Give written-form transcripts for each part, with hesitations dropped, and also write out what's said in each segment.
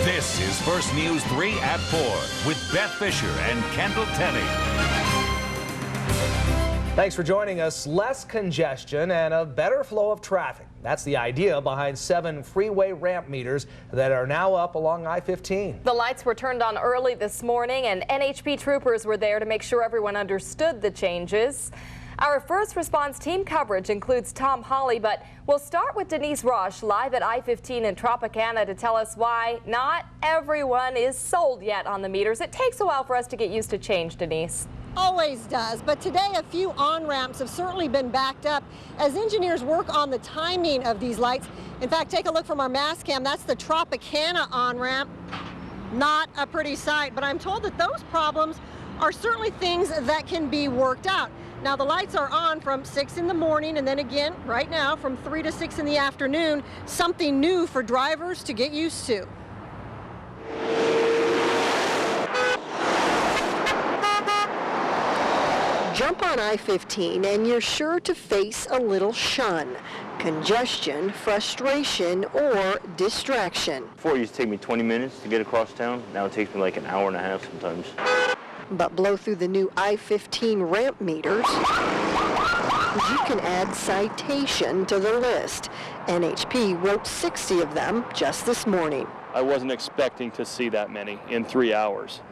This is First News 3 at 4 with Beth Fisher and Kendall Tenney. Thanks for joining us. Less congestion and a better flow of traffic. That's the idea behind 7 freeway ramp meters that are now up along I-15. The lights were turned on early this morning, and NHP troopers were there to make sure everyone understood the changes. Our first response team coverage includes Tom Hawley, but we'll start with Denise Rosch live at I-15 in Tropicana to tell us why not everyone is sold yet on the meters. It takes a while for us to get used to change, Denise. Always does, but today a few on-ramps have certainly been backed up as engineers work on the timing of these lights. In fact, take a look from our mass cam. That's the Tropicana on-ramp. Not a pretty sight, but I'm told that those problems are certainly things that can be worked out. Now, the lights are on from 6 in the morning and then again right now from 3 to 6 in the afternoon. Something new for drivers to get used to. Jump on I-15 and you're sure to face a little shun, congestion, frustration, or distraction. Before it used to take me 20 minutes to get across town. Now it takes me like an hour and a half sometimes. But blow through the new I-15 ramp meters, you can add citation to the list. NHP wrote 60 of them just this morning. I wasn't expecting to see that many in 3 hours.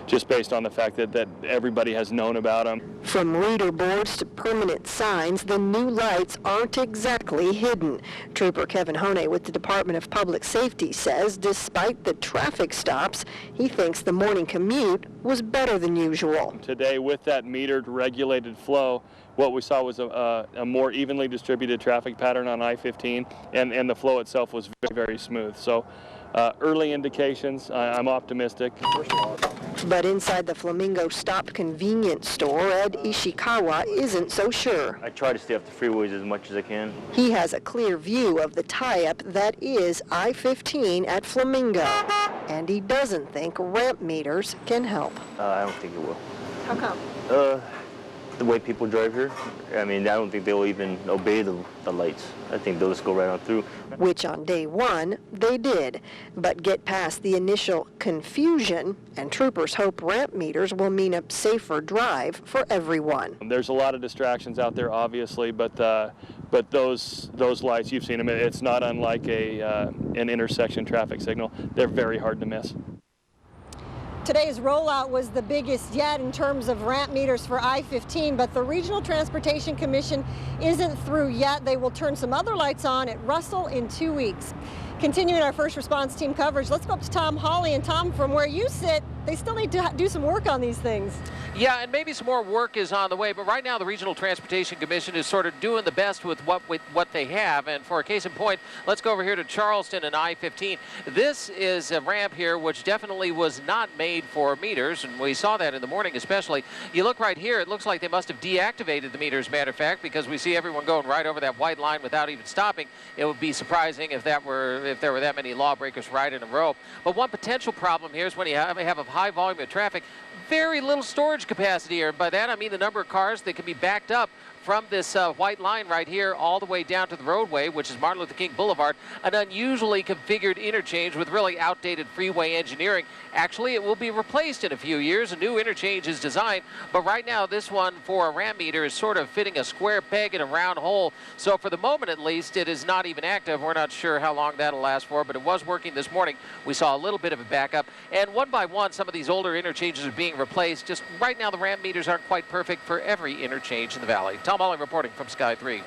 Just based on the fact that everybody has known about them. From reader boards to permanent signs, the new lights aren't exactly hidden. Trooper Kevin Honea with the Department of Public Safety says despite the traffic stops, he thinks the morning commute was better than usual. Today, with that metered, regulated flow, what we saw was a more evenly distributed traffic pattern on I-15, and the flow itself was very, very smooth. So early indications, I'm optimistic. But inside the Flamingo Stop convenience store, Ed Ishikawa isn't so sure. I try to stay off the freeways as much as I can. He has a clear view of the tie-up that is I-15 at Flamingo, and he doesn't think ramp meters can help. I don't think it will. How come? The way people drive here, I mean, I don't think they'll even obey the lights. I think they'll just go right on through. Which on day one, they did. But get past the initial confusion, and troopers hope ramp meters will mean a safer drive for everyone. There's a lot of distractions out there, obviously, but those lights, you've seen them, it's not unlike an intersection traffic signal. They're very hard to miss. Today's rollout was the biggest yet in terms of ramp meters for I-15, but the Regional Transportation Commission isn't through yet. They will turn some other lights on at Russell in 2 weeks. Continuing our first response team coverage, let's go up to Tom Hawley. And Tom, from where you sit, they still need to do some work on these things. Yeah, and maybe some more work is on the way, but right now the Regional Transportation Commission is sort of doing the best with what they have. And for a case in point, let's go over here to Charleston and I-15. This is a ramp here which definitely was not made for meters, and we saw that in the morning especially. You look right here, it looks like they must have deactivated the meters, matter of fact, because we see everyone going right over that white line without even stopping. It would be surprising if there were that many lawbreakers right in a row. But one potential problem here is when you have a high volume of traffic, very little storage capacity here. By that I mean the number of cars that can be backed up from this white line right here all the way down to the roadway, which is Martin Luther King Boulevard, an unusually configured interchange with really outdated freeway engineering. Actually, it will be replaced in a few years. A new interchange is designed, but right now this one for a ramp meter is sort of fitting a square peg in a round hole. So for the moment at least, it is not even active. We're not sure how long that'll last for, but it was working this morning. We saw a little bit of a backup, and one by one some of these older interchanges are being replaced. Just right now the ramp meters aren't quite perfect for every interchange in the valley. Tom Hawley reporting from Sky 3.